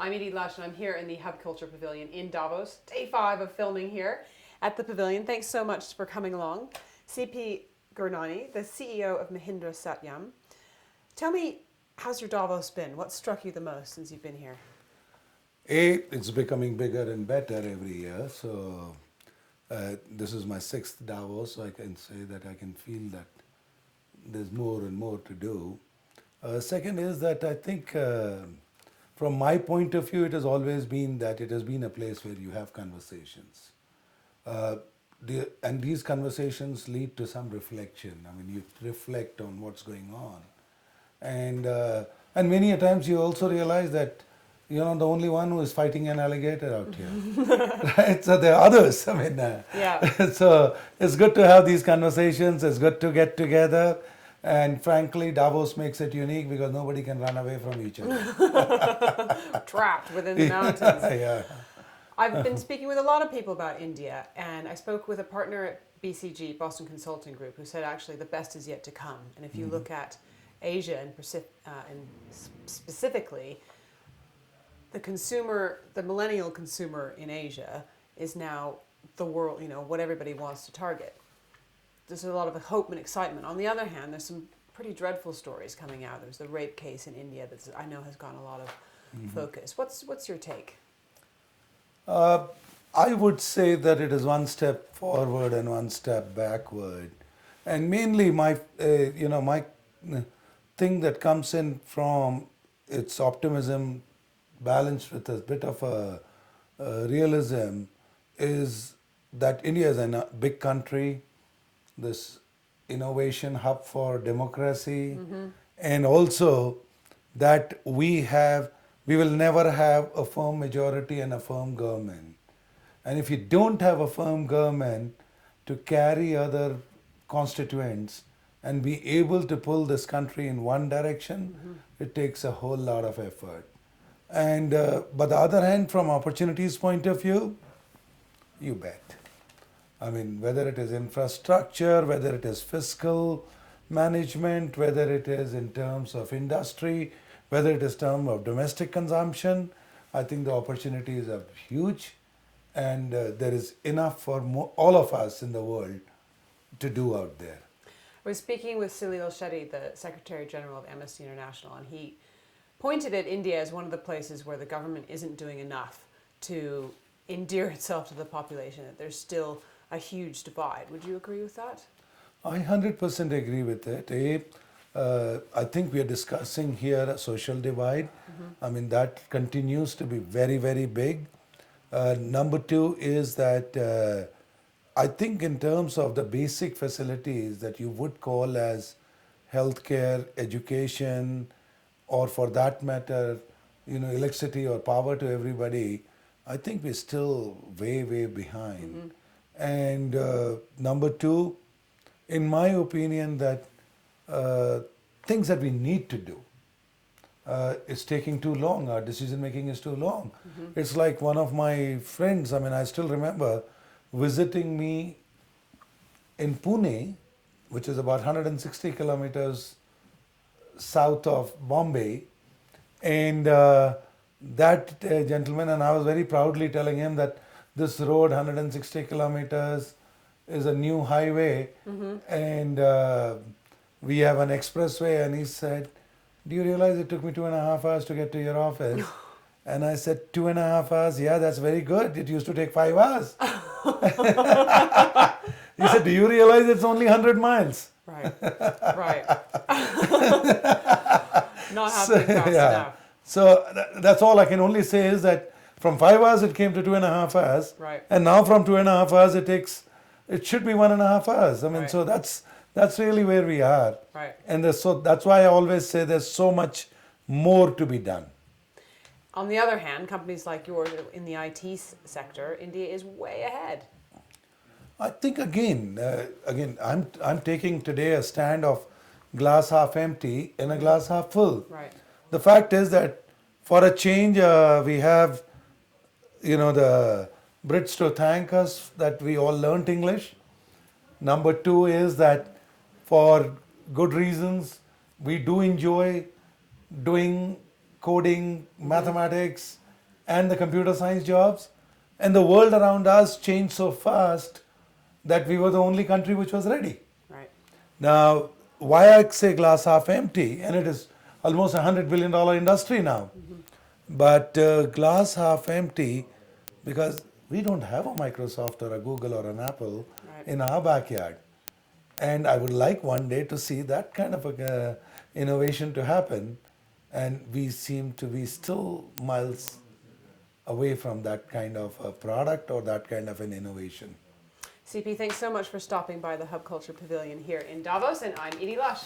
I'm Edie Lush, and I'm here in the Hub Culture Pavilion in Davos. Day 5 of filming here at the Pavilion. Thanks so much for coming along. CP Gurnani, the CEO of Mahindra Satyam. Tell me, how's your Davos been? What struck you the most since you've been here? It's becoming bigger and better every year. So this is my 6th Davos, so I can say that I can feel that there's more and more to do. Second is that I think from my point of view, it has always been that it has been a place where you have conversations. And these conversations lead to some reflection. I mean, you reflect on what's going on. And many a times you also realize that you're not the only one who is fighting an alligator out here. Right? So there are others. I mean, Yeah. so it's good to have these conversations. It's good to get together. And frankly, Davos makes it unique because nobody can run away from each other. Trapped within the mountains. Yeah. I've been speaking with a lot of people about India, and I spoke with a partner at BCG, Boston Consulting Group, who said actually the best is yet to come. And if you look at Asia and specifically, the consumer, the millennial consumer in Asia is now the world, what everybody wants to target. There's a lot of hope and excitement. On the other hand, there's some pretty dreadful stories coming out. There's the rape case in India that I know has gotten a lot of focus. What's your take? I would say that it is one step forward and one step backward, and mainly my thing that comes in from its optimism, balanced with a bit of a realism, is that India is a big country, this innovation hub for democracy, and also that we will never have a firm majority and a firm government. And if you don't have a firm government to carry other constituents and be able to pull this country in one direction, it takes a whole lot of effort. And but the other hand, from opportunities point of view, you bet. I mean, whether it is infrastructure, whether it is fiscal management, whether it is in terms of industry, whether it is in terms of domestic consumption, I think the opportunities are huge, and there is enough for all of us in the world to do out there. I was speaking with Salil Shetty, the Secretary General of Amnesty International, and he pointed at India as one of the places where the government isn't doing enough to endear itself to the population, that there's still a huge divide. Would you agree with that? I 100% agree with it. I think we are discussing here a social divide. I mean, that continues to be very, very big. Number two is that I think in terms of the basic facilities that you would call as healthcare, education, or for that matter, electricity or power to everybody, I think we're still way, way behind. And number two, in my opinion, that things that we need to do, it's taking too long. Our decision making is too long. It's like one of my friends, I mean, I still remember visiting me in Pune, which is about 160 kilometers south of Bombay, and that gentleman, and I was very proudly telling him that this road, 160 kilometers, is a new highway, and we have an expressway. And he said, "Do you realize it took me 2.5 hours to get to your office?" And I said, 2.5 hours? Yeah, that's very good. It used to take 5 hours. He said, "Do you realize it's only 100 miles? Right, right. Not happening fast enough. So that's all I can only say is that from 5 hours it came to 2.5 hours. Right. And now from 2.5 hours it should be 1.5 hours. I mean, Right. so that's really where we are. Right. And that's why I always say there's so much more to be done. On the other hand, companies like yours in the IT sector, India is way ahead. I think again, I'm taking today a stand of glass half empty and a glass half full. Right. The fact is that for a change, we have, the Brits to thank us that we all learnt English. Number two is that for good reasons, we do enjoy doing coding, mathematics, and the computer science jobs. And the world around us changed so fast that we were the only country which was ready. Right. Now, why I say glass half empty, and it is almost $100 billion industry now, but glass half empty because we don't have a Microsoft or a Google or an Apple Right. in our backyard. And I would like one day to see that kind of a, innovation to happen, and we seem to be still miles away from that kind of a product or that kind of an innovation. CP, thanks so much for stopping by the Hub Culture Pavilion here in Davos, and I'm Edie Lush.